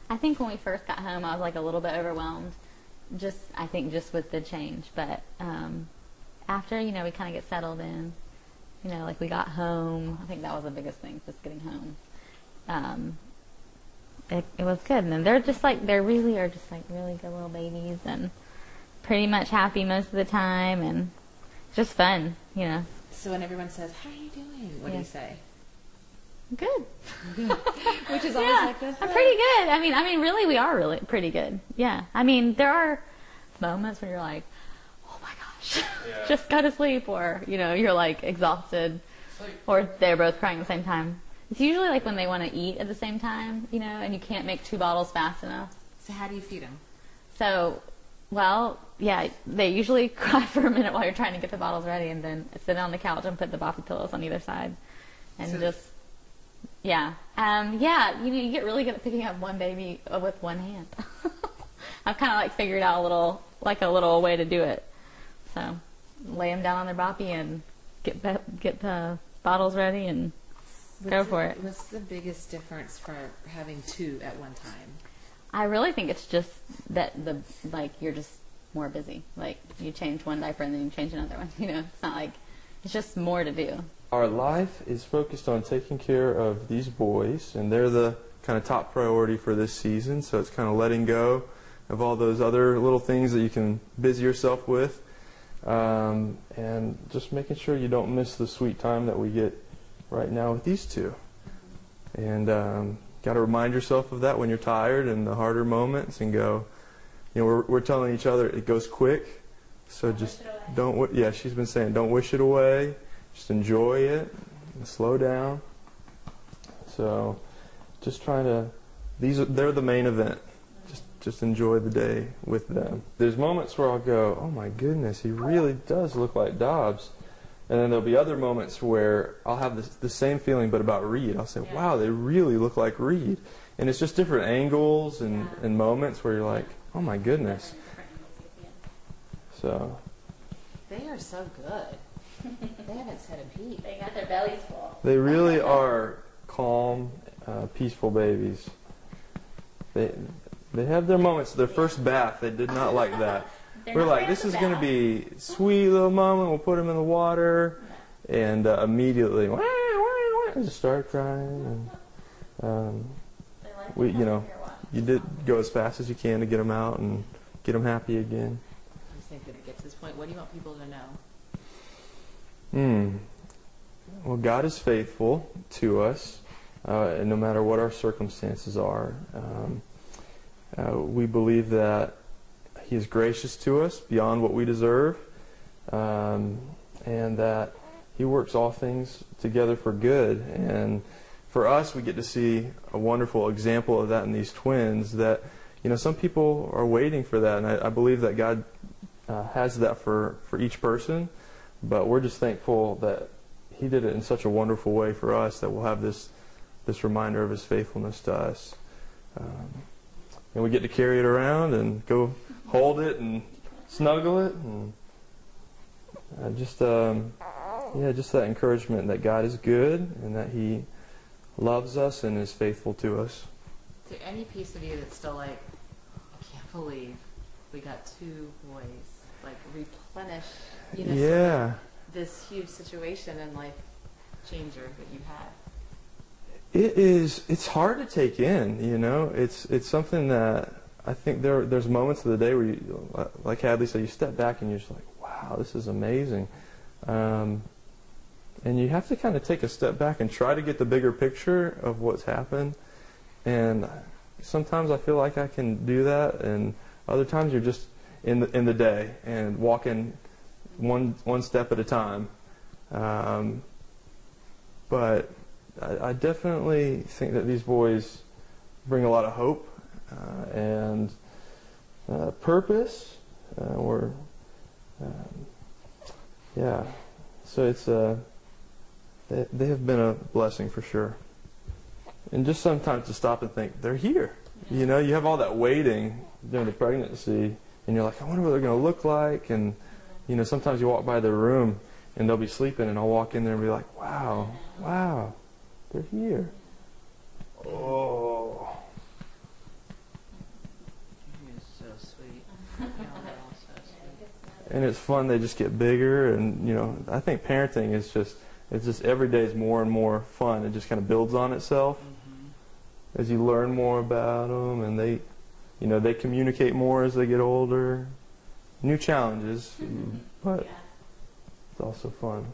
I think when we first got home, I was like a little bit overwhelmed. I think just with the change. But after, we kind of get settled in. Like we got home. I think that was the biggest thing, just getting home. It was good. And then they really are just like really good little babies and pretty much happy most of the time and just fun, So when everyone says, "How are you doing?" What do you say? Good. Which is always like this. I'm pretty good. I mean, really, we are really pretty good. Yeah. I mean, there are moments when you're like, oh my gosh, just go to sleep, or you're like exhausted, or they're both crying at the same time. It's usually like when they want to eat at the same time, and you can't make 2 bottles fast enough. So how do you feed them? So, well, yeah, they usually cry for a minute while you're trying to get the bottles ready, and then sit on the couch and put the boppy pillows on either side, and you get really good at picking up one baby with one hand. I've kind of like figured out a little way to do it. So, lay them down on their boppy and get the bottles ready and go for it. What's the biggest difference for having 2 at one time? I really think it's just that you're just more busy. Like you change one diaper and then you change another one. It's not like it's just more to do. Our life is focused on taking care of these boys, and they're the kind of top priority for this season. So it's kind of letting go of all those other little things that you can busy yourself with, and just making sure you don't miss the sweet time that we get right now with these 2. And got to remind yourself of that when you're tired and the harder moments, and go, we're telling each other it goes quick, so just don't. Yeah, she's been saying don't wish it away. Just enjoy it and slow down. So, just trying to. They're the main event. Just enjoy the day with them. There's moments where I'll go, oh my goodness, he really does look like Dobbs. And then there'll be other moments where I'll have the same feeling, but about Reed. I'll say, wow, they really look like Reed. And it's just different angles and moments where you're like, oh my goodness. So. They are so good. They haven't said a peep. They got their bellies full. They really are calm, peaceful babies. They have their moments. Their first bath, they did not like that. We're like, this is going to be a sweet little moment. We'll put them in the water, and immediately, just start crying. And, you did go as fast as you can to get them out and get them happy again. I just think that it gets to this point. What do you want people to know? Well, God is faithful to us, and no matter what our circumstances are. We believe that He is gracious to us beyond what we deserve, and that He works all things together for good. And for us, we get to see a wonderful example of that in these twins, that some people are waiting for that, and I believe that God has that for each person. But we're just thankful that He did it in such a wonderful way for us, that we'll have this reminder of His faithfulness to us. And we get to carry it around and go hold it and snuggle it, and just that encouragement that God is good and that He loves us and is faithful to us. Is there any piece of you that's still like, I can't believe we got 2 boys, like replenish, Yeah. this huge situation and life changer that you had? It's hard to take in, It's something that I think there's moments of the day where you, like Hadley said, you step back and you're just like, wow, this is amazing. And you have to kind of take a step back and try to get the bigger picture of what's happened. And sometimes I feel like I can do that, and other times you're just in the day and walking one step at a time. But I definitely think that these boys bring a lot of hope and purpose. So it's they have been a blessing for sure. And just sometimes to stop and think, they're here. You have all that waiting during the pregnancy, and you're like, I wonder what they're going to look like. And sometimes you walk by their room and they'll be sleeping, and I'll walk in there and be like, wow, they're here. Oh. Yeah, they're all so sweet. And it's fun. They just get bigger, and I think parenting is just every day is more and more fun. It just kind of builds on itself as you learn more about them, and they communicate more as they get older. New challenges, but it's also fun.